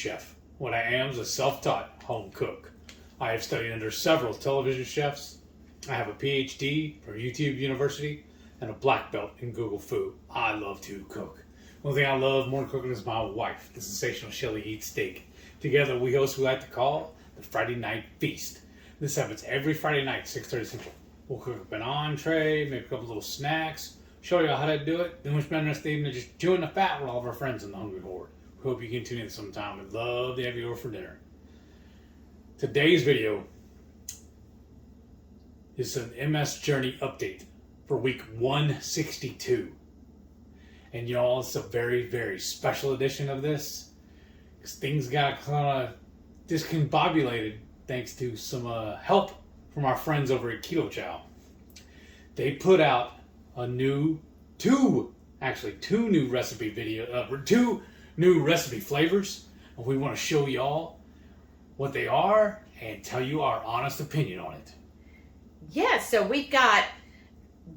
chef. What I am is a self-taught home cook. I have studied under several television chefs. I have a PhD from YouTube University and a black belt in Google Food. I love to cook. One thing I love more than cooking is my wife, the sensational Shelly Eats Steak. Together we host what we like to call the Friday Night Feast. This happens every Friday night, 6:30 Central. We'll cook up an entree, make a couple little snacks, show you how to do it. Then we'll spend the rest of the evening just chewing the fat with all of our friends in the Hungry Horde. We hope you can tune in sometime. We'd love to have you over for dinner. Today's video is an MS Journey update for week 162. And y'all, it's a very, very special edition of this, because things got kind of discombobulated thanks to some help from our friends over at Ketochow. They put out a two new recipe flavors, and we want to show y'all what they are and tell you our honest opinion on it. Yeah, so we've got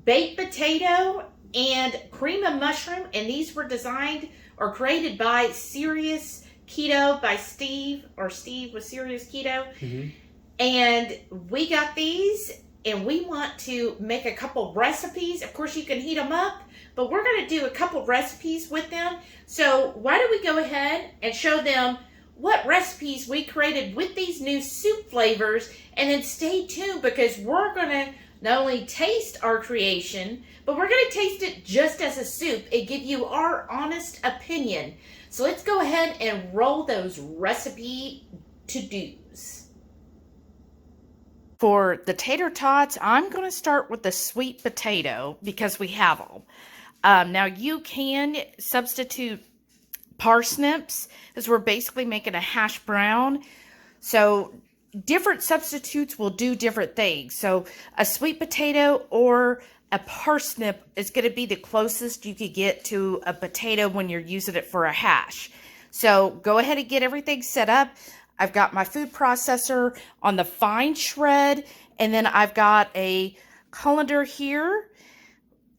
baked potato and cream of mushroom, and these were designed or created by Serious Keto by Steve with Serious Keto. Mm-hmm. And we got these, and we want to make a couple recipes. Of course, you can heat them up, but we're going to do a couple recipes with them. So why don't we go ahead and show them what recipes we created with these new soup flavors, and then stay tuned, because we're going to not only taste our creation, but we're going to taste it just as a soup and give you our honest opinion. So let's go ahead and roll those recipe to-dos. For the tater tots, I'm going to start with the sweet potato because we have them. Now you can substitute parsnips, as we're basically making a hash brown. So different substitutes will do different things. So a sweet potato or a parsnip is going to be the closest you could get to a potato when you're using it for a hash. So go ahead and get everything set up. I've got my food processor on the fine shred, and then I've got a colander here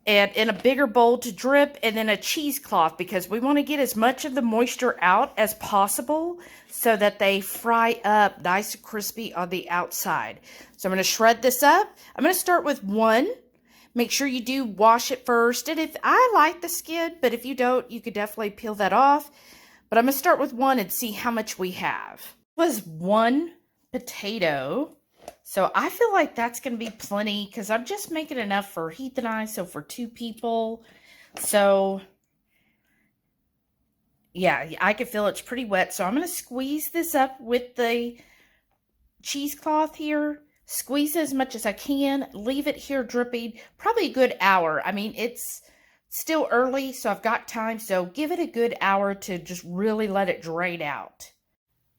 and in a bigger bowl to drip, and then a cheesecloth, because we want to get as much of the moisture out as possible so that they fry up nice and crispy on the outside. So I'm going to shred this up. I'm going to start with one. Make sure you do wash it first. And if I like the skin, but if you don't, you could definitely peel that off. But I'm going to start with one and see how much we have. It was one potato. So I feel like that's going to be plenty, because I'm just making enough for Heath and I, so for two people. So yeah, I can feel it's pretty wet. So I'm going to squeeze this up with the cheesecloth here. Squeeze it as much as I can. Leave it here dripping probably a good hour. I mean, it's still early, so I've got time. So give it a good hour to just really let it drain out.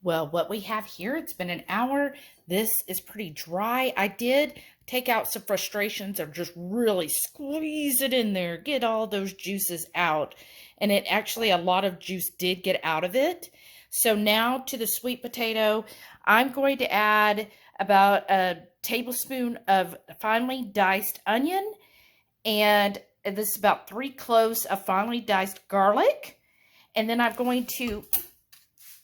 Well, what we have here, it's been an hour. This is pretty dry. I did take out some frustrations of just really squeeze it in there, get all those juices out. And it actually, a lot of juice did get out of it. So now to the sweet potato, I'm going to add about a tablespoon of finely diced onion. And this is about 3 cloves of finely diced garlic. And then I'm going to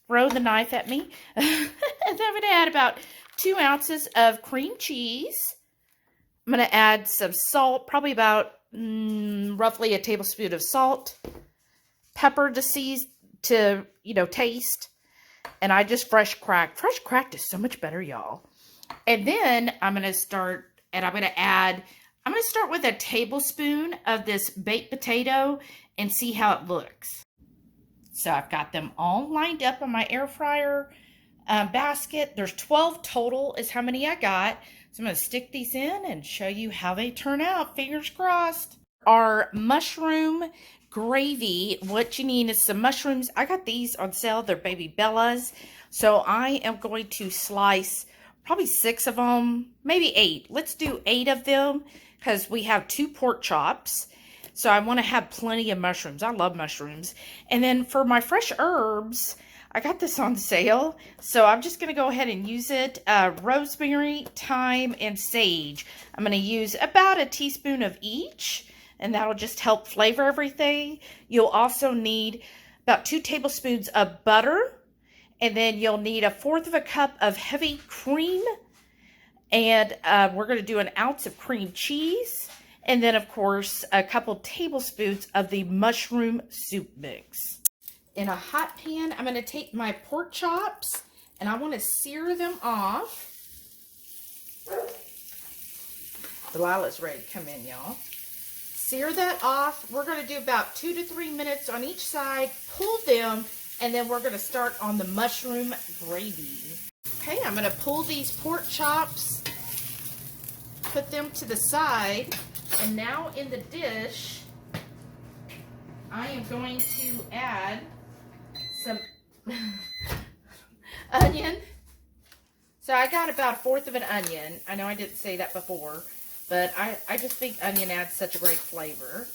throw the knife at me. And then I'm going to add about 2 ounces of cream cheese. I'm going to add some salt, probably about roughly a tablespoon of salt. Pepper to season, to, taste. And I just fresh cracked. Fresh cracked is so much better, y'all. And then I'm going to start with a tablespoon of this baked potato and see how it looks. So I've got them all lined up on my air fryer basket. There's 12 total is how many I got. So I'm going to stick these in and show you how they turn out. Fingers crossed. Our mushroom gravy, what you need is some mushrooms. I got these on sale. They're Baby Bellas. So I am going to slice probably 6 of them, maybe 8. Let's do 8 of them because we have 2 pork chops. So I want to have plenty of mushrooms. I love mushrooms. And then for my fresh herbs, I got this on sale. So I'm just going to go ahead and use it. Rosemary, thyme, and sage. I'm going to use about a teaspoon of each. And that'll just help flavor everything. You'll also need about 2 tablespoons of butter. And then you'll need 1/4 cup of heavy cream. And we're going to do 1 ounce of cream cheese. And then, of course, a couple tablespoons of the mushroom soup mix. In a hot pan, I'm going to take my pork chops and I want to sear them off. Delilah's ready to come in, y'all. Sear that off. We're going to do about 2 to 3 minutes on each side. Pull them, and then we're going to start on the mushroom gravy. Okay, I'm going to pull these pork chops, put them to the side, and now in the dish, I am going to add some onion. So I got about 1/4 of an onion. I know I didn't say that before, but I just think onion adds such a great flavor.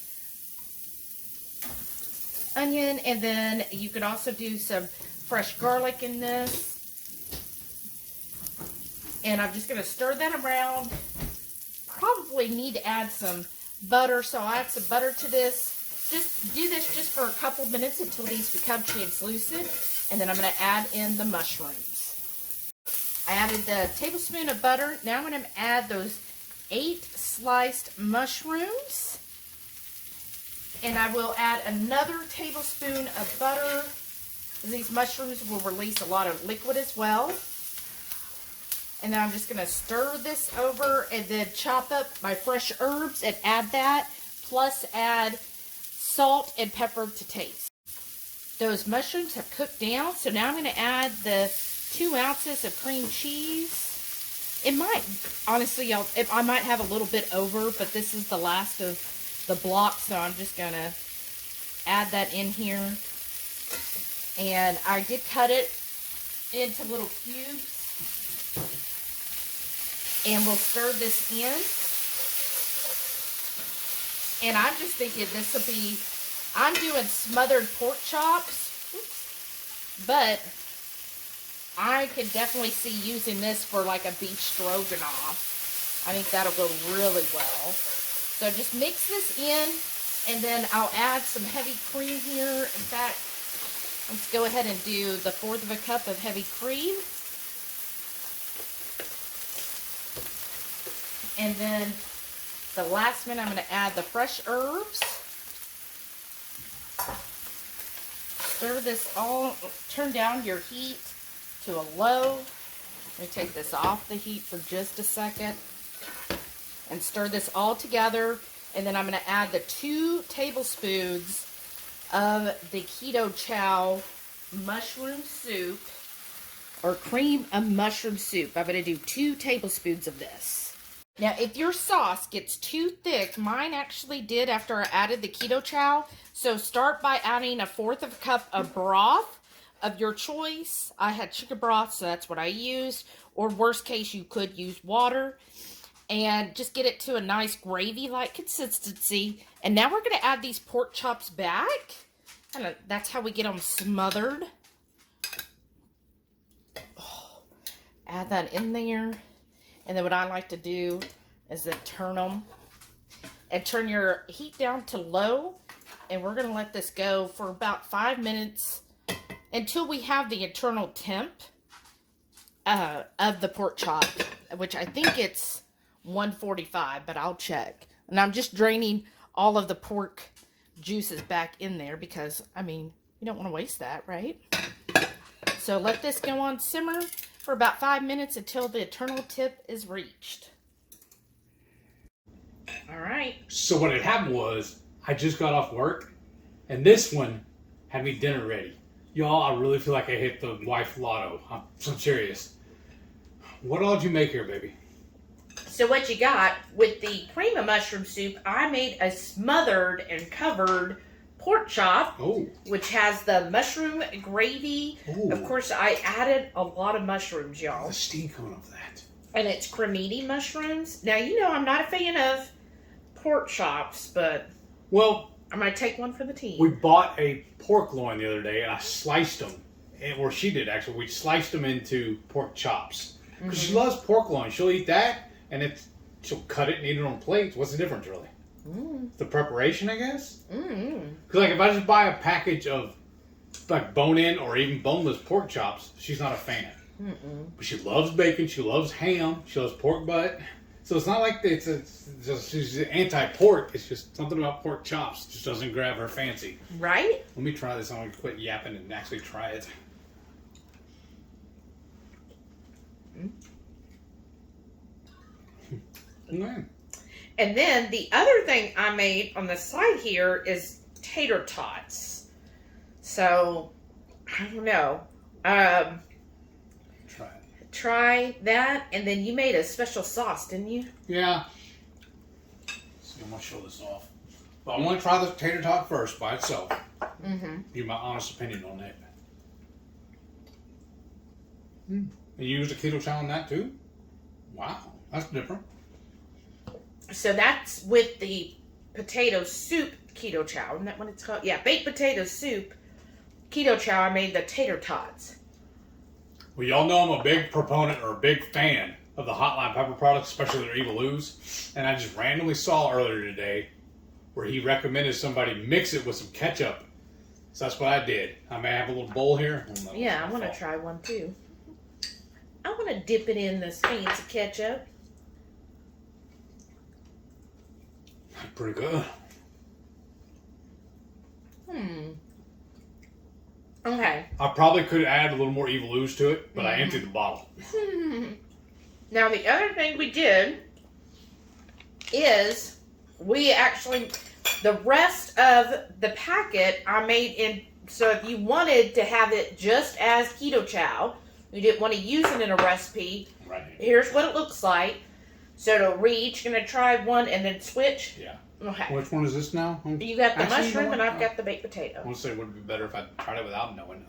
Onion, and then you could also do some fresh garlic in this. And I'm just going to stir that around. Probably need to add some butter, so I'll add some butter to this. Just do this just for a couple minutes until these become translucent, and then I'm going to add in the mushrooms. I added the tablespoon of butter. Now I'm going to add those 8 sliced mushrooms, and I will add another tablespoon of butter. These mushrooms will release a lot of liquid as well. And then I'm just going to stir this over and then chop up my fresh herbs and add that, plus add salt and pepper to taste. Those mushrooms have cooked down, so now I'm going to add the 2 ounces of cream cheese. It might, honestly, y'all, I might have a little bit over, but this is the last of the block, so I'm just going to add that in here. And I did cut it into little cubes. And we'll stir this in. And I'm just thinking this will be, I'm doing smothered pork chops. Oops. But I can definitely see using this for like a beef stroganoff. I think that'll go really well. So just mix this in, and then I'll add some heavy cream here. In fact, let's go ahead and do the 1/4 cup of heavy cream. And then the last minute, I'm going to add the fresh herbs. Stir this all, turn down your heat to a low. Let me take this off the heat for just a second. And stir this all together. And then I'm going to add the 2 tablespoons of the Ketochow mushroom soup. Or cream of mushroom soup. I'm going to do 2 tablespoons of this. Now, if your sauce gets too thick, mine actually did after I added the Ketochow. So start by adding 1/4 cup of broth of your choice. I had chicken broth, so that's what I used. Or worst case, you could use water. And just get it to a nice gravy-like consistency. And now we're going to add these pork chops back. And that's how we get them smothered. Oh, add that in there. And then what I like to do is then turn them. And turn your heat down to low. And we're going to let this go for about 5 minutes. Until we have the internal temp of the pork chop. Which I think it's 145, but I'll check. And I'm just draining all of the pork juices back in there. Because, I mean, you don't want to waste that, right? So let this go on simmer for about 5 minutes until the internal tip is reached. All right. So what had happened was, I just got off work, and this one had me dinner ready. Y'all, I really feel like I hit the wife lotto. I'm serious. What all did you make here, baby? So what you got with the cream of mushroom soup, I made a smothered and covered pork chop, which has the mushroom gravy. Ooh. Of course, I added a lot of mushrooms, y'all. The steam coming off that. And it's cremini mushrooms. Now, you know I'm not a fan of pork chops, but well, I might take one for the team. We bought a pork loin the other day, and I sliced them. Or she did, actually. We sliced them into pork chops. Because she loves pork loin. She'll eat that, and she'll cut it and eat it on plates. What's the difference, really? The preparation, I guess? Because like if I just buy a package of like bone-in or even boneless pork chops, she's not a fan. But she loves bacon. She loves ham. She loves pork butt. So it's not like she's anti-pork. It's just something about pork chops just doesn't grab her fancy. Right? Let me try this. I'm going to quit yapping and actually try it. Okay. And then the other thing I made on the side here is tater tots. So, I don't know. Try that, and then you made a special sauce, didn't you? Yeah. So I'm going to show this off. But I want to try the tater tot first by itself. Give my honest opinion on it. And you used a Ketochow on that too? Wow, that's different. So that's with the potato soup Ketochow. Isn't that what it's called? Yeah, baked potato soup Ketochow. I made the tater tots. Well, y'all know I'm a big proponent or a big fan of the HotLine pepper products, especially their Evil Ooze. And I just randomly saw earlier today where he recommended somebody mix it with some ketchup. So that's what I did. I may have a little bowl here. Yeah, I want to try one too. I want to dip it in this fancy ketchup. Pretty good. Okay. I probably could add a little more Evil Ooze to it, but I emptied the bottle. Now, the other thing we did is we actually, the rest of the packet I made in, so if you wanted to have it just as Ketochow, you didn't want to use it in a recipe, Right. Here's what it looks like. So we're each going to try one and then switch. Yeah. Okay. Which one is this now? You got the Actually, mushroom you know and what? I've got the baked potato. I want to say, would it be better if I tried it without knowing?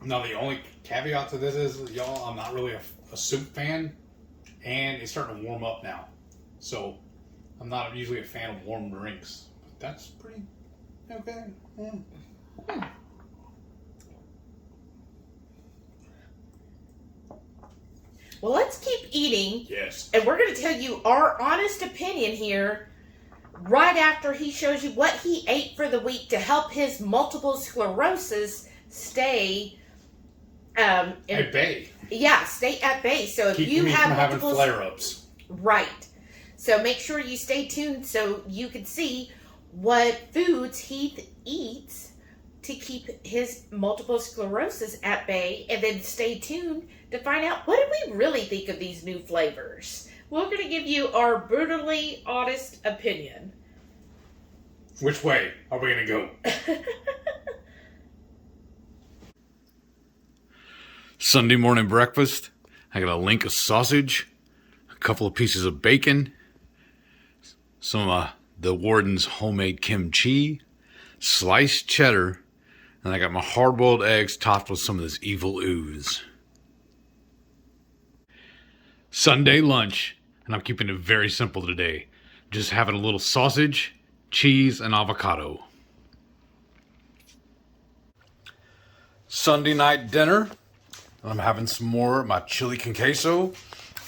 Now, the only caveat to this is, y'all, I'm not really a soup fan, and it's starting to warm up now. So, I'm not usually a fan of warm drinks. But that's pretty okay. Yeah. Well, let's keep eating. Yes. And we're going to tell you our honest opinion here right after he shows you what he ate for the week to help his multiple sclerosis stay At bay. Yeah, stay at bay. So if Keep you me have from having multiple flare-ups. Right. So make sure you stay tuned so you can see what foods Heath eats to keep his multiple sclerosis at bay, and then stay tuned to find out what do we really think of these new flavors. We're going to give you our brutally honest opinion. Which way are we going to go? Sunday morning breakfast. I got a link of sausage, a couple of pieces of bacon, some of the Warden's homemade kimchi, sliced cheddar, and I got my hard-boiled eggs topped with some of this Evil Ooze. Sunday lunch, and I'm keeping it very simple today. Just having a little sausage, cheese, and avocado. Sunday night dinner, I'm having some more of my chili con queso,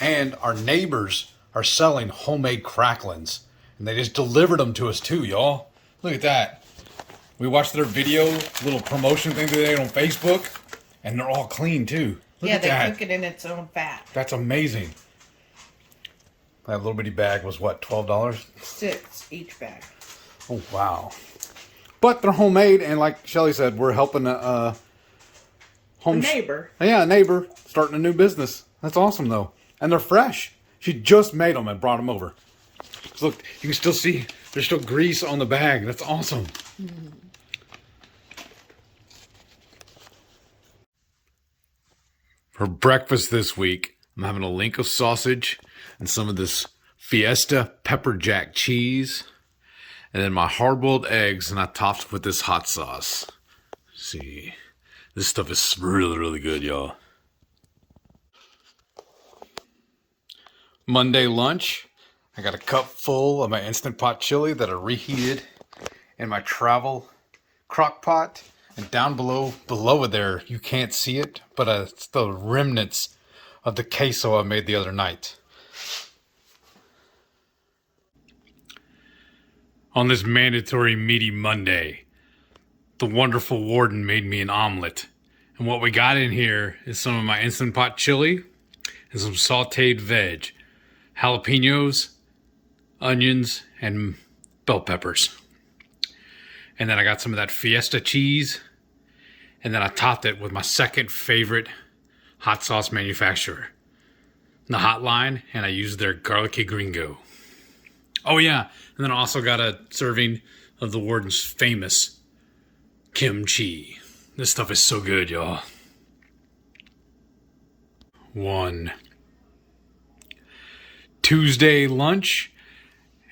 and our neighbors are selling homemade cracklins, and they just delivered them to us too, y'all. Look at that. We watched their video, little promotion thing today on Facebook, and they're all clean too. Look Yeah, at they that. cook it in its own fat. That's amazing. That little bitty bag was what, $12? 6 each bag. Oh, wow. But they're homemade, and like Shelly said, we're helping a neighbor. Yeah, a neighbor starting a new business. That's awesome, though. And they're fresh. She just made them and brought them over. So look, you can still see there's still grease on the bag. That's awesome. For breakfast this week, I'm having a link of sausage and some of this Fiesta pepper jack cheese, and then my hard-boiled eggs, and I topped with this hot sauce. Let's see, this stuff is really, really good, y'all. Monday lunch, I got a cup full of my Instant Pot chili that I reheated in my travel crock pot. And down below there, you can't see it, but it's the remnants of the queso I made the other night. On this mandatory meaty Monday, the wonderful warden made me an omelet. And what we got in here is some of my Instant Pot chili and some sauteed veg, jalapenos, onions, and bell peppers. And then I got some of that Fiesta cheese. And then I topped it with my second favorite hot sauce manufacturer, the HotLine, and I used their garlicky gringo. Oh yeah, and then I also got a serving of the warden's famous kimchi. This stuff is so good, y'all. 1. Tuesday lunch,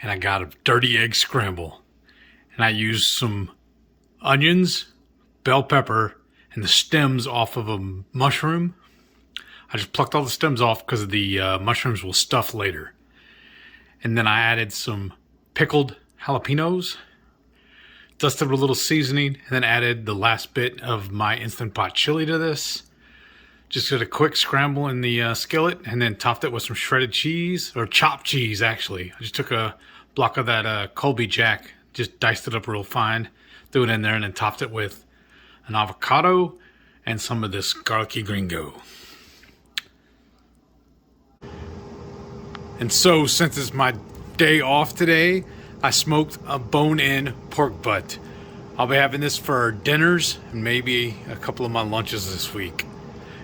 and I got a dirty egg scramble. And I used some onions, bell pepper, and the stems off of a mushroom. I just plucked all the stems off because the mushrooms will stuff later. And then I added some pickled jalapenos, dusted with a little seasoning, and then added the last bit of my Instant Pot chili to this. Just did a quick scramble in the skillet, and then topped it with some shredded cheese, or chopped cheese actually. I just took a block of that Colby Jack, just diced it up real fine, threw it in there, and then topped it with an avocado and some of this garlicky gringo. And so, since it's my day off today, I smoked a bone-in pork butt. I'll be having this for dinners and maybe a couple of my lunches this week.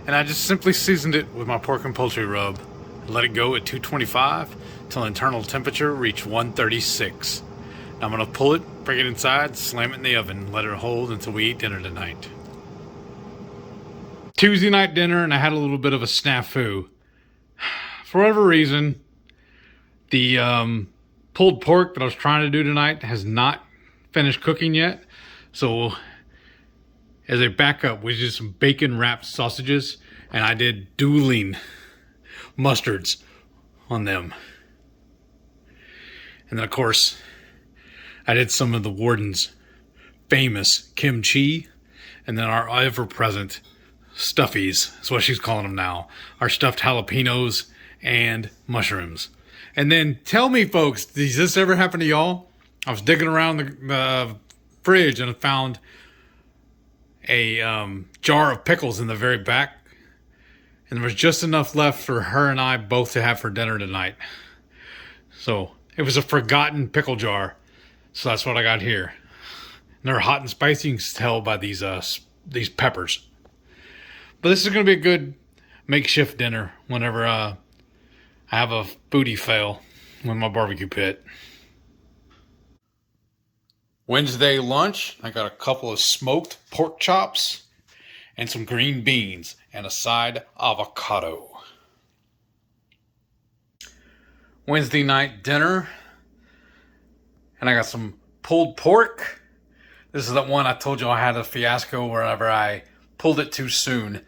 And I just simply seasoned it with my pork and poultry rub and let it go at 225 till internal temperature reached 136. Now I'm going to pull it, bring it inside, slam it in the oven, let it hold until we eat dinner tonight. Tuesday night dinner, and I had a little bit of a snafu. For whatever reason, the pulled pork that I was trying to do tonight has not finished cooking yet. So as a backup, we did some bacon wrapped sausages, and I did dueling mustards on them. And then of course, I did some of the warden's famous kimchi, and then our ever-present stuffies, that's what she's calling them now, our stuffed jalapenos and mushrooms. And then tell me, folks, does this ever happen to y'all? I was digging around the fridge and I found a jar of pickles in the very back, and there was just enough left for her and I both to have for dinner tonight. So it was a forgotten pickle jar. So that's what I got here. And they're hot and spicy. You can tell by these peppers. But this is going to be a good makeshift dinner whenever I have a booty fail with my barbecue pit. Wednesday lunch, I got a couple of smoked pork chops and some green beans and a side avocado. Wednesday night dinner, and I got some pulled pork. This is the one I told you I had a fiasco whenever I pulled it too soon.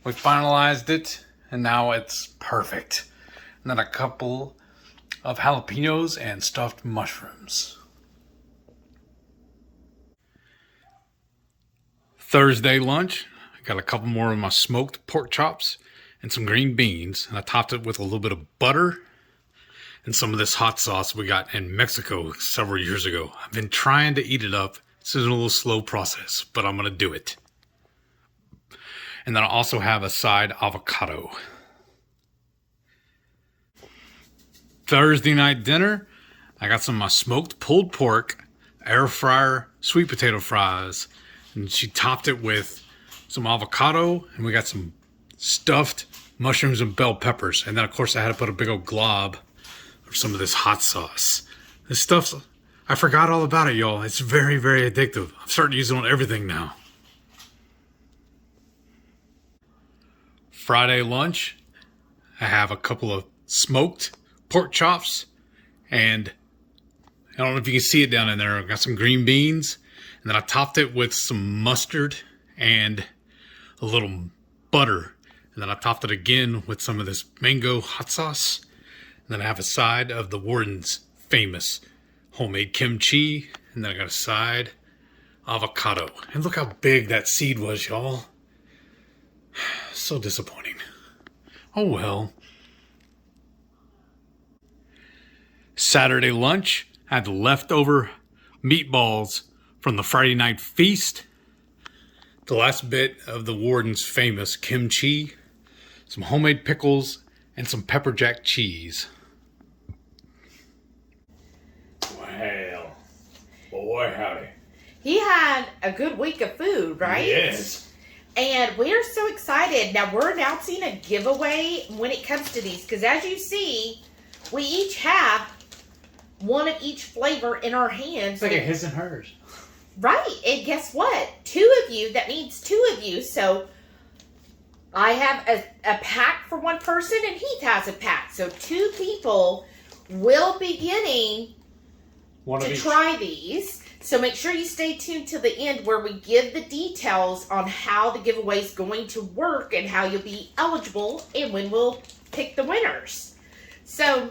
We finalized it, and now it's perfect. And then a couple of jalapenos and stuffed mushrooms. Thursday lunch, I got a couple more of my smoked pork chops and some green beans, and I topped it with a little bit of butter and some of this hot sauce we got in Mexico several years ago. I've been trying to eat it up. It's a little slow process, but I'm going to do it. And then I also have a side avocado. Thursday night dinner, I got some of my smoked pulled pork, air fryer, sweet potato fries, and she topped it with some avocado, and we got some stuffed mushrooms and bell peppers. And then of course I had to put a big old glob of some of this hot sauce. This stuff, I forgot all about it, y'all. It's very, very addictive. I'm starting to use it on everything now. Friday lunch, I have a couple of smoked pork chops, and I don't know if you can see it down in there. I've got some green beans, and then I topped it with some mustard and a little butter, and then I topped it again with some of this mango hot sauce, and then I have a side of the warden's famous homemade kimchi, and then I got a side avocado. And look how big that seed was, y'all. So disappointing. Oh well. Saturday lunch had the leftover meatballs from the Friday night feast. The last bit of the warden's famous kimchi, some homemade pickles, and some pepper jack cheese. Well, boy howdy. He had a good week of food, right? Yes. And we're so excited. Now, we're announcing a giveaway when it comes to these. Because as you see, we each have one of each flavor in our hands. It's like a his and hers. Right. And guess what? 2 of you, that means 2 of you. So I have a pack for one person and Heath has a pack. So 2 people will be getting to try these. So make sure you stay tuned to the end where we give the details on how the giveaway is going to work and how you'll be eligible and when we'll pick the winners. So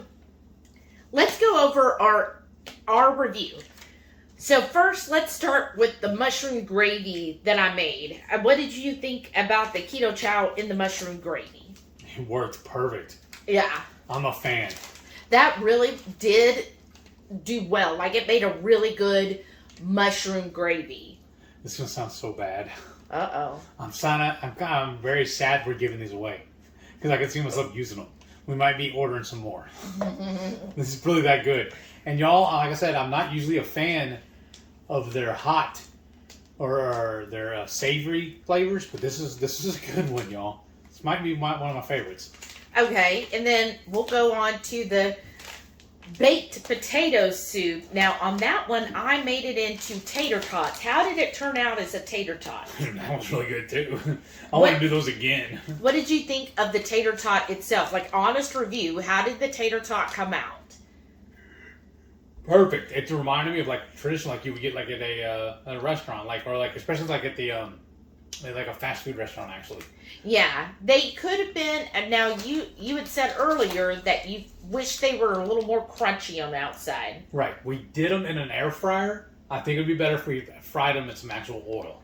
let's go over our review. So first, let's start with the mushroom gravy that I made. What did you think about the keto chow in the mushroom gravy? It worked perfect. Yeah. I'm a fan. That really did do well. Like, it made a really good mushroom gravy. This is gonna sound so bad. Uh-oh. I'm very sad we're giving these away because I can see myself using them. We might be ordering some more. This is really that good. And y'all, like I said, I'm not usually a fan of their hot or their savory flavors, but this is a good one, y'all. This might be one of my favorites. Okay, and then we'll go on to the baked potato soup. Now, on that one, I made it into tater tots. How did it turn out as a tater tot? That was really good, too. I want to do those again. What did you think of the tater tot itself? Like, honest review, how did the tater tot come out? Perfect. It reminded me of like traditional, like you would get like at a restaurant, especially like at the like a fast food restaurant, actually. Yeah, they could have been. Now you had said earlier that you wish they were a little more crunchy on the outside. Right. We did them in an air fryer. I think it'd be better if we fried them in some actual oil.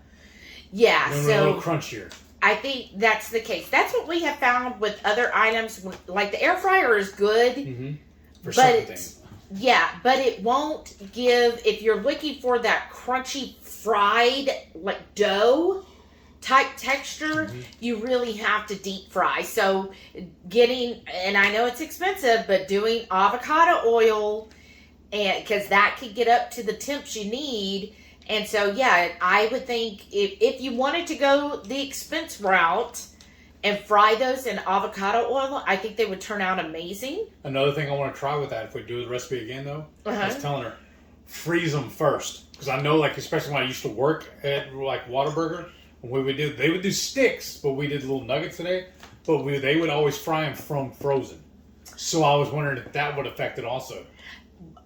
Yeah, so a little crunchier. I think that's the case. That's what we have found with other items. Like the air fryer is good, for certain things. Yeah, but it won't give, if you're looking for that crunchy fried like dough type texture, you really have to deep fry. So and I know it's expensive, but doing avocado oil, and because that could get up to the temps you need. And so, yeah, I would think if you wanted to go the expense route and fry those in avocado oil, I think they would turn out amazing. Another thing I want to try with that, if we do the recipe again, though, I was telling her, freeze them first. Because I know, like, especially when I used to work at, like, Whataburger, they would do sticks, but we did little nuggets today. But they would always fry them from frozen. So I was wondering if that would affect it also.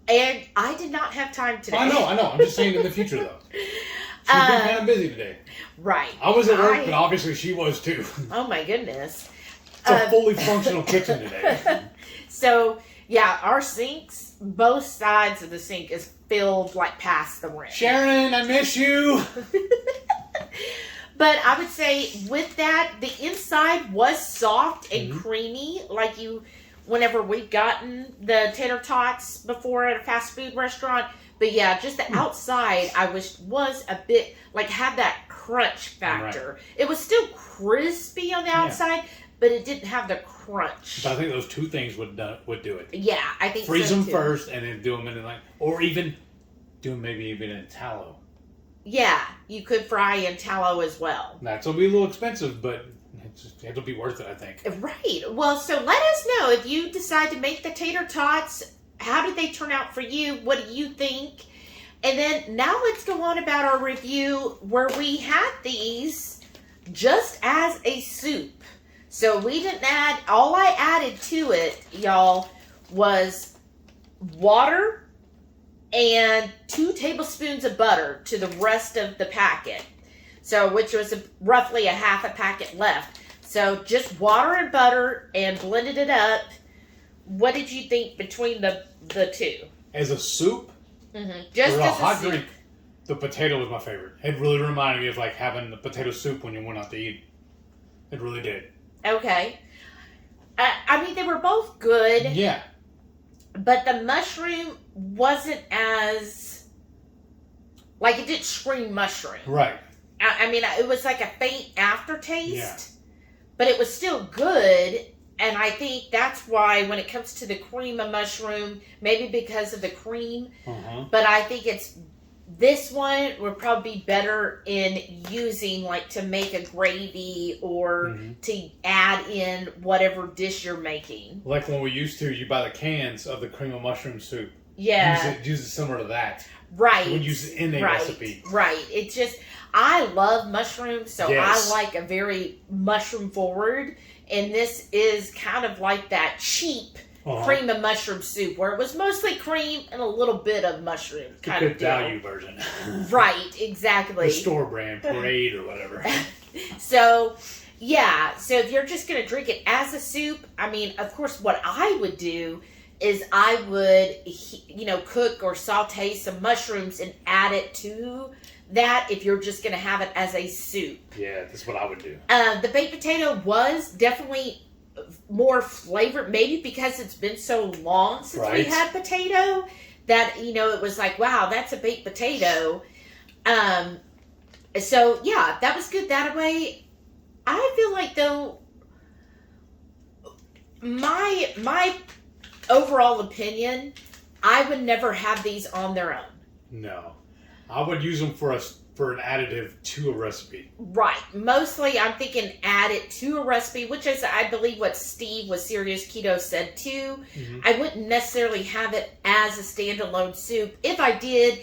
And I did not have time today. I know. I'm just saying in the future, though. She's been kind of busy today. Right. I was at work, but obviously she was too. Oh my goodness. It's a fully functional kitchen today. So, yeah, our sinks, both sides of the sink is filled like past the rim. Sharon, I miss you. But I would say with that, the inside was soft and creamy, like whenever we've gotten the tater tots before at a fast food restaurant. But yeah, just the outside, I wish was a bit, like, had that crunch factor. Right. It was still crispy on the outside, but it didn't have the crunch. But I think those 2 things would do it. Yeah, I think Freeze so them too. first and then do them in or even do them maybe even in tallow. Yeah, you could fry in tallow as well. That'll be a little expensive, but it'll be worth it, I think. Right. Well, so let us know if you decide to make the tater tots. How did they turn out for you? What do you think? And then now let's go on about our review where we had these just as a soup. So we didn't add, all I added to it, y'all, was water and 2 tablespoons of butter to the rest of the packet. So, which was roughly a half a packet left. So just water and butter and blended it up. What did you think between the 2? As a soup? Just as a hot soup. drink, the potato was my favorite. It really reminded me of like having the potato soup when you went out to eat. It really did. Okay. I mean, they were both good. Yeah. But the mushroom wasn't as, like, it didn't scream mushroom. Right. I mean, it was like a faint aftertaste. Yeah. But it was still good. And I think that's why when it comes to the cream of mushroom, maybe because of the cream, but I think this one would probably be better in using, like, to make a gravy or to add in whatever dish you're making. Like when we used to, you buy the cans of the cream of mushroom soup. Yeah. Use it similar to that. Right. You would use it in a recipe. Right. It's just, I love mushrooms, so Yes. I like a very mushroom forward. And this is kind of like that cheap cream of mushroom soup, where it was mostly cream and a little bit of mushroom kind of deal. Value version. Right, exactly. The store brand, Parade or whatever. So, yeah. So if you're just going to drink it as a soup, I mean, of course, what I would do is I would, cook or saute some mushrooms and add it to that if you're just going to have it as a soup. Yeah, that's what I would do. The baked potato was definitely more flavored, maybe because it's been so long since we had potato that, it was like, wow, that's a baked potato. So, yeah, that was good that way. I feel like, though, my overall opinion, I would never have these on their own. No. I would use them for an additive to a recipe. Right. Mostly, I'm thinking add it to a recipe, which is, I believe, what Steve with Serious Keto said, too. I wouldn't necessarily have it as a standalone soup. If I did,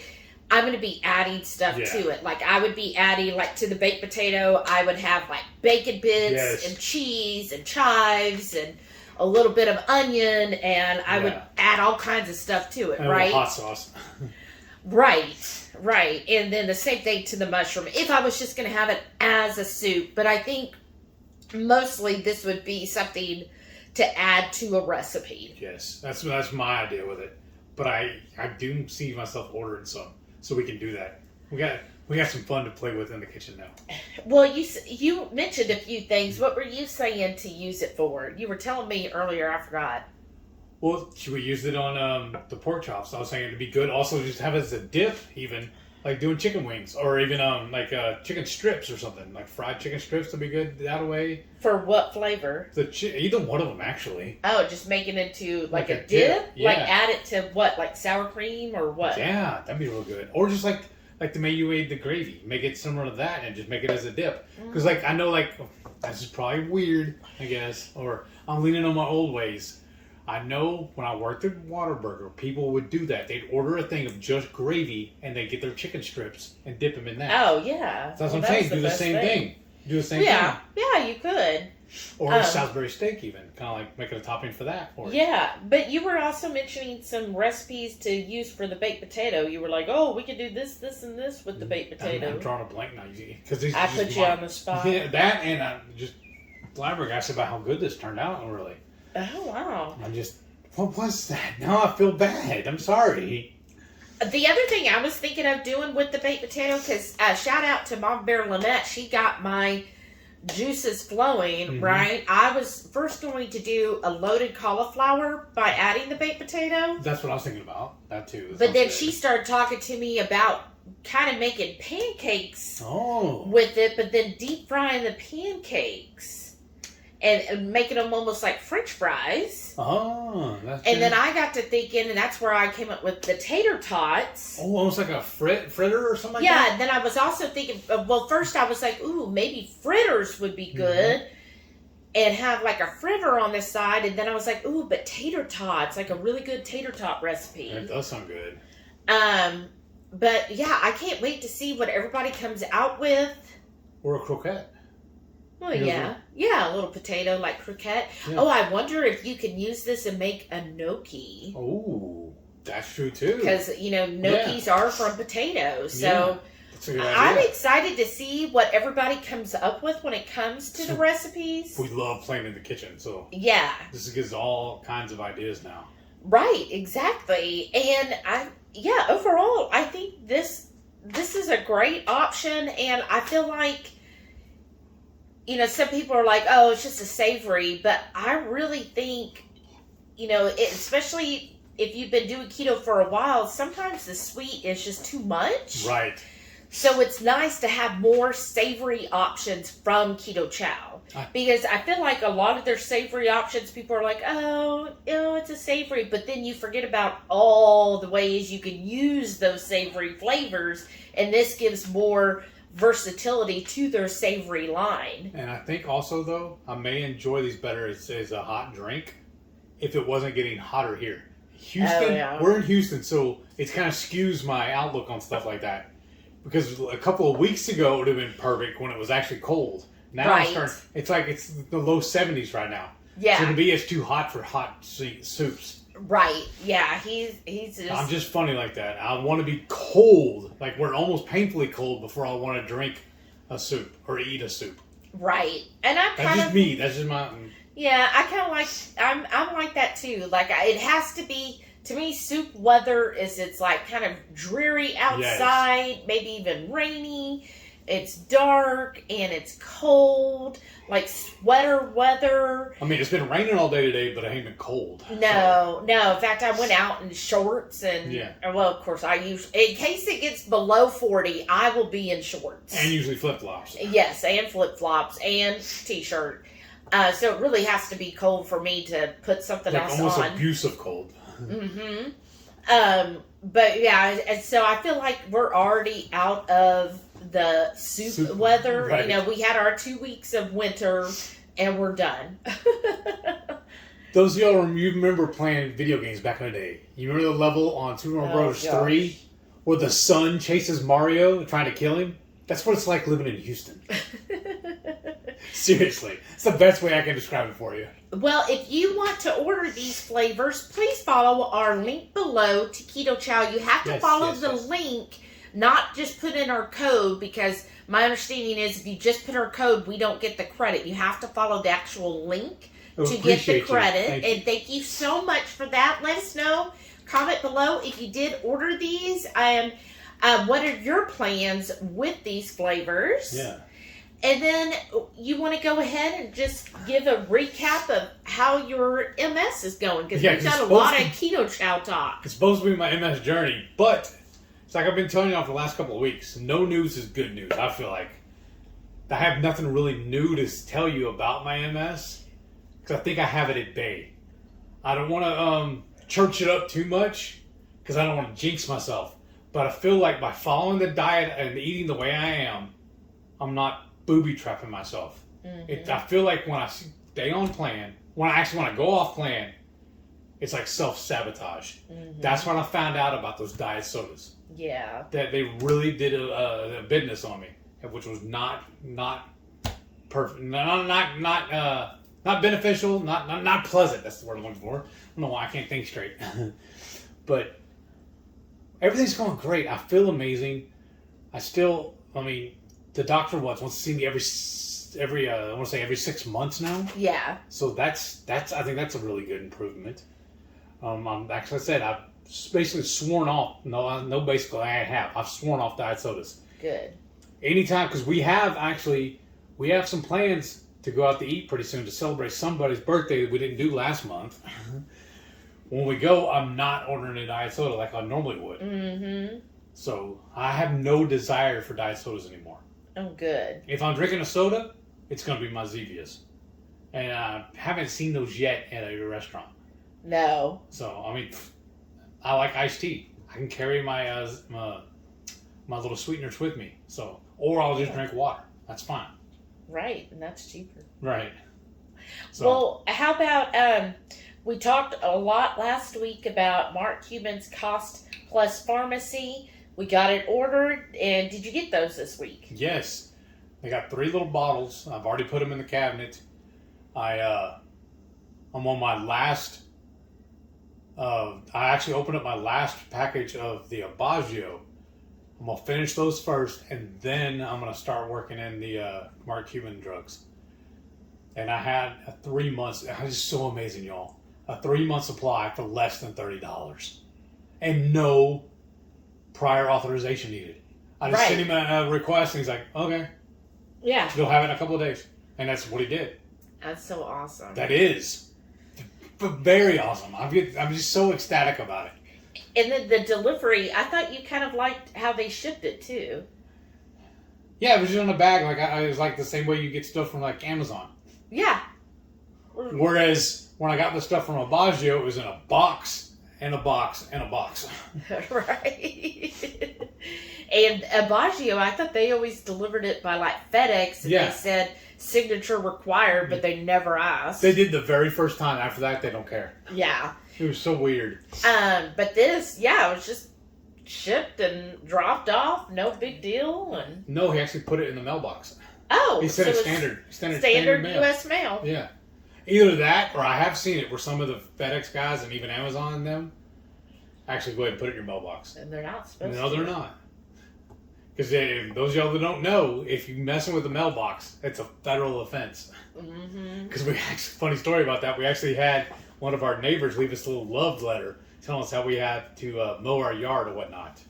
I'm going to be adding stuff to it. Like, I would be adding, like, to the baked potato, I would have, like, bacon bits and cheese and chives and a little bit of onion, and I would add all kinds of stuff to it, and right? Hot sauce. Right. And then the same thing to the mushroom. If I was just going to have it as a soup, but I think mostly this would be something to add to a recipe. Yes, that's my idea with it. But I do see myself ordering some, so we can do that. We got some fun to play with in the kitchen now. Well, you mentioned a few things. What were you saying to use it for? You were telling me earlier. I forgot. Well, should we use it on the pork chops? I was saying it'd be good. Also, just have it as a dip, even like doing chicken wings, or even chicken strips or something, like fried chicken strips would be good that way. For what flavor? Either one of them, actually. Oh, just make it into like a dip? Yeah. Like add it to what, like sour cream or what? Yeah, that'd be real good. Or just like the way you made the gravy, make it similar to that, and just make it as a dip. Because I know this is probably weird, I guess, or I'm leaning on my old ways. I know when I worked at Whataburger, people would do that. They'd order a thing of just gravy, and they'd get their chicken strips and dip them in that. Oh, yeah. So that's what I'm saying. Do the same thing. Do the same thing. Yeah, you could. Or Salisbury steak even. Kind of like making a topping for that. Yeah, but you were also mentioning some recipes to use for the baked potato. You were like, oh, we could do this, this, and this with the baked potato. I'm drawing a blank now. I put you on the spot. Yeah, that, and I'm just flabbergasted about how good this turned out, really. Oh, wow. What was that? Now I feel bad. I'm sorry. The other thing I was thinking of doing with the baked potato, because shout out to Mom Bear Lynette, she got my juices flowing, right? I was first going to do a loaded cauliflower by adding the baked potato. That's what I was thinking about. That too. But then she started talking to me about kind of making pancakes with it, but then deep frying the pancakes. And making them almost like French fries. Oh, that's and then I got to thinking, and that's where I came up with the tater tots. Oh, almost like a fritter or something like that? Yeah, and then I was also thinking, well, first I was like, ooh, maybe fritters would be good. And have like a fritter on this side. And then I was like, ooh, but tater tots, like a really good tater tot recipe. That does sound good. But yeah, I can't wait to see what everybody comes out with. Or a croquette. Oh, yeah. Yeah, a little potato like croquette. Yeah. Oh, I wonder if you can use this and make a gnocchi. Oh, that's true too. Because, gnocchis are from potatoes. So that's a good idea. I'm excited to see what everybody comes up with when it comes to the recipes. We love playing in the kitchen, so yeah. This gives all kinds of ideas now. Right, exactly. And overall, I think this is a great option, and I feel like some people are like, oh, it's just a savory, but I really think, especially if you've been doing keto for a while, sometimes the sweet is just too much. Right. So it's nice to have more savory options from Ketochow. Because I feel like a lot of their savory options, people are like, oh, it's a savory. But then you forget about all the ways you can use those savory flavors. And this gives more versatility to their savory line. And I think also, though, I may enjoy these better as a hot drink if it wasn't getting hotter here. Houston, we're in Houston, so it kind of skews my outlook on stuff like that. Because a couple of weeks ago, it would have been perfect when it was actually cold. Now it's like it's the low 70s right now. Yeah. So to me, it's too hot for hot soups. Right. Yeah. He's just... I'm just funny like that. I want to be cold, like we're almost painfully cold before I want to drink a soup or eat a soup. Right. And I'm That's just me. That's just my... Yeah, I kind of like... I'm like that too. Like, it has to be... To me, soup weather is it's like kind of dreary outside, maybe even rainy. It's dark and it's cold, like sweater weather. I mean, it's been raining all day today, but it ain't been cold. No. In fact, I went out in shorts and, well, of course, in case it gets below 40, I will be in shorts. And usually flip-flops. Yes, and flip-flops and t-shirt. So it really has to be cold for me to put something else on. Like almost abusive cold. Mm-hmm. But yeah, and so I feel like we're already out of the soup weather. Right. We had our 2 weeks of winter and we're done. Those of y'all, you remember playing video games back in the day. You remember the level on Super Mario Bros. 3 where the son chases Mario trying to kill him? That's what it's like living in Houston. Seriously. It's the best way I can describe it for you. Well, if you want to order these flavors, please follow our link below to Ketochow. You have to follow the link, not just put in our code, because my understanding is if you just put our code, we don't get the credit. You have to follow the actual link to get the credit. And thank you so much for that. Let us know. Comment below if you did order these. What are your plans with these flavors? Yeah. And then you want to go ahead and just give a recap of how your MS is going. Because we've done a lot of Ketochow talk. It's supposed to be my MS journey. But it's like I've been telling you for the last couple of weeks. No news is good news. I feel like I have nothing really new to tell you about my MS. Because I think I have it at bay. I don't want to church it up too much. Because I don't want to jinx myself. But I feel like by following the diet and eating the way I am, I'm not booby trapping myself. Mm-hmm. I feel like when I stay on plan, when I actually want to go off plan, it's like self-sabotage. Mm-hmm. That's when I found out about those diet sodas. Yeah. That they really did a business on me, which was not perfect, not beneficial, not pleasant. That's the word I'm looking for. I don't know why I can't think straight. But everything's going great. I feel amazing. The doctor wants to see me every I want to say every 6 months now. Yeah. So that's I think that's a really good improvement. I've basically sworn off. No, basically I have. I've sworn off diet sodas. Good. Anytime, because we have some plans to go out to eat pretty soon to celebrate somebody's birthday that we didn't do last month. When we go, I'm not ordering a diet soda like I normally would. Mm-hmm. So I have no desire for diet sodas anymore. Oh, good. If I'm drinking a soda, it's going to be my Zevias. And I haven't seen those yet at a restaurant. No. So, I like iced tea. I can carry my my little sweeteners with me. So, or I'll just drink water. That's fine. Right, and that's cheaper. Right. So, well, how about, we talked a lot last week about Mark Cuban's Cost Plus Pharmacy. We got it ordered, and did you get those this week? Yes. They got 3 little bottles. I've already put them in the cabinet. I'm on my last... I actually opened up my last package of the Abaggio. I'm going to finish those first, and then I'm going to start working in the Mark Cuban drugs. And I had 3 months. It was so amazing, y'all. A 3-month supply for less than $30. And no prior authorization needed. I just sent him a request, and he's like, okay. Yeah. You'll have it in a couple of days. And that's what he did. That's so awesome. That is very awesome. I'm just so ecstatic about it. And then the delivery, I thought you kind of liked how they shipped it too. Yeah, it was just in a bag. Like I was like the same way you get stuff from like Amazon. Yeah. Whereas when I got the stuff from Abagio, it was in a box and a box and a box. Right. And Abagio, I thought they always delivered it by like FedEx, and they said signature required, but they never asked. They did the very first time. After that, they don't care. Yeah. It was so weird. But this, it was just shipped and dropped off. No big deal. And no, he actually put it in the mailbox. Oh, he said so it's standard mail. U.S. mail. Yeah. Either that, or I have seen it where some of the FedEx guys and even Amazon and them actually go ahead and put it in your mailbox. And they're not supposed to. No, they're not. Because those of y'all that don't know, if you're messing with the mailbox, it's a federal offense. Because funny story about that, we actually had one of our neighbors leave us a little love letter telling us how we had to mow our yard or whatnot.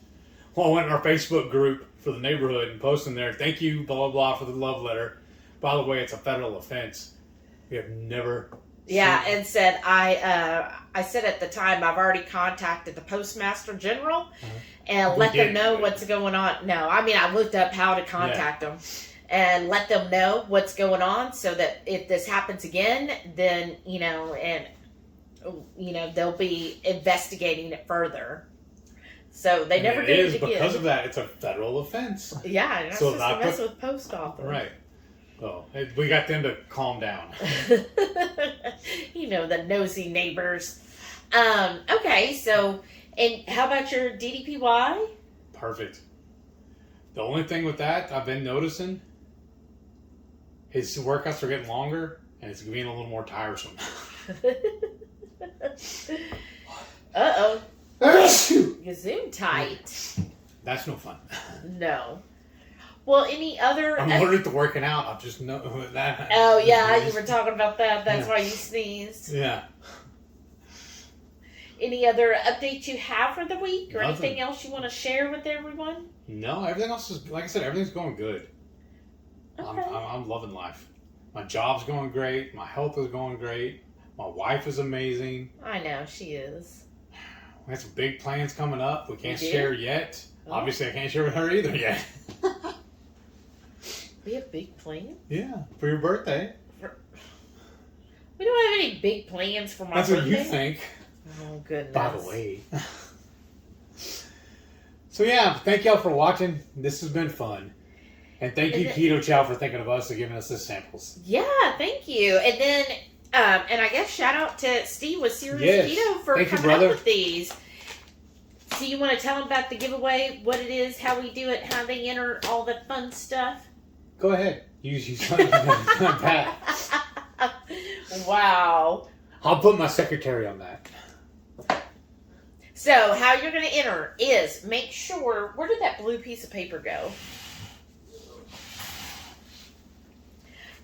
Well, I went in our Facebook group for the neighborhood and posted in there, thank you, blah, blah, blah, for the love letter. By the way, it's a federal offense. We have never... Yeah, and said, I said at the time, I've already contacted the Postmaster General and let them know what's going on. No, I mean, I looked up how to contact them and let them know what's going on so that if this happens again, then, they'll be investigating it further. So they never did it again. Because of that, it's a federal offense. Yeah, you're not supposed to mess with post office. Right. Oh, we got them to calm down. The nosy neighbors. Okay, so, and how about your DDPY? Perfect. The only thing with that I've been noticing, his workouts are getting longer, and it's being a little more tiresome. Uh-oh. You zoom tight. That's no fun. No. Well, any other... I'm allergic to working out. I just know that. Oh, yeah, you were talking about that. That's why you sneezed. Yeah. Any other updates you have for the week? Or Nothing. Anything else you want to share with everyone? No, everything else is, like I said, everything's going good. Okay. I'm loving life. My job's going great. My health is going great. My wife is amazing. I know, she is. We have some big plans coming up. We can't You do? share yet. Oh. Obviously, I can't share with her either yet. We have big plans? Yeah, for your birthday. We don't have any big plans for my That's birthday. what you think. Oh, goodness. By the way. So yeah, thank y'all for watching. This has been fun. And thank you, Ketochow, for thinking of us and giving us the samples. Yeah, thank you. And then, and I guess shout out to Steve with Serious Keto for coming up with these. So you want to tell them about the giveaway, what it is, how we do it, how they enter, all the fun stuff? Go ahead. Use something like that. Wow. I'll put my secretary on that. So, how you're going to enter is make sure, where did that blue piece of paper go?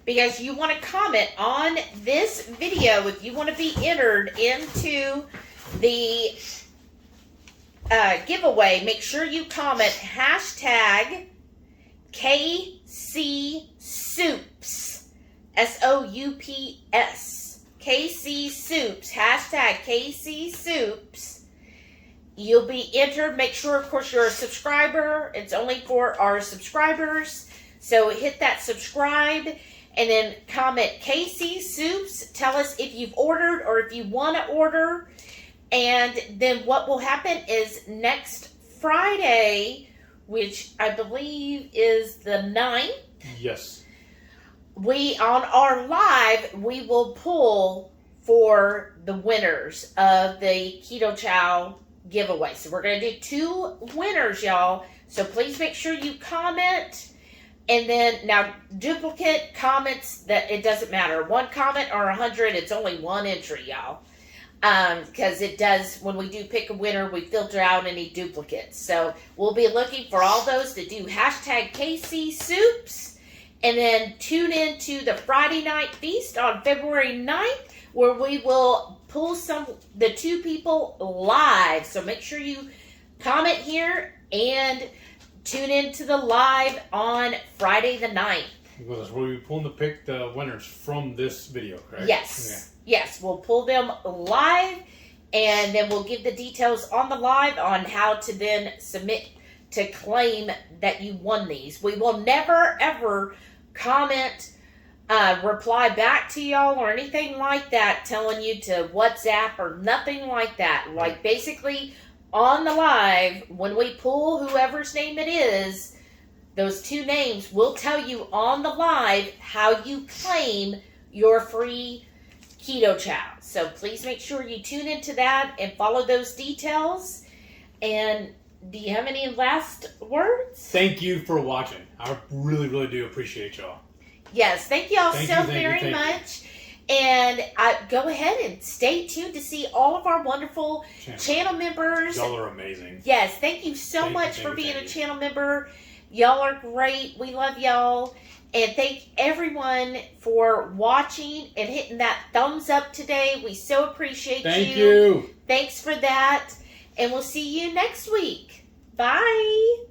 Because you want to comment on this video if you want to be entered into the giveaway. Make sure you comment hashtag KC Soups. SOUPS. KC Soups. Hashtag KC Soups. You'll be entered. Make sure, of course, you're a subscriber. It's only for our subscribers. So hit that subscribe and then comment KC Soups. Tell us if you've ordered or if you want to order. And then what will happen is next Friday, which I believe is the 9th. Yes. On our live, we will pull for the winners of the Ketochow giveaway. So we're going to do 2 winners, y'all. So please make sure you comment. And then, now, duplicate comments, that it doesn't matter. 1 comment or 100, it's only 1 entry, y'all. Because it does, when we do pick a winner, we filter out any duplicates. So we'll be looking for all those to do hashtag KC Soups. And then tune in to the Friday night feast on February 9th, where we will pull the 2 people live. So make sure you comment here and tune in to the live on Friday the 9th. Because we'll be pulling the winners from this video, correct? Yes. Yeah. Yes, we'll pull them live, and then we'll give the details on the live on how to then submit to claim that you won these. We will never, ever comment, reply back to y'all or anything like that, telling you to WhatsApp or nothing like that. Like, basically, on the live, when we pull whoever's name it is, those 2 names, will tell you on the live how you claim your free Keto Chow. So please make sure you tune into that and follow those details. And do you have any last words? Thank you for watching. I really, really do appreciate y'all. Yes, thank y'all so very much. And go ahead and stay tuned to see all of our wonderful channel members. Y'all are amazing. Yes, thank you so much for being a channel member. Y'all are great. We love y'all. And thank everyone for watching and hitting that thumbs up today. We so appreciate you. Thank you. Thanks for that. And we'll see you next week. Bye.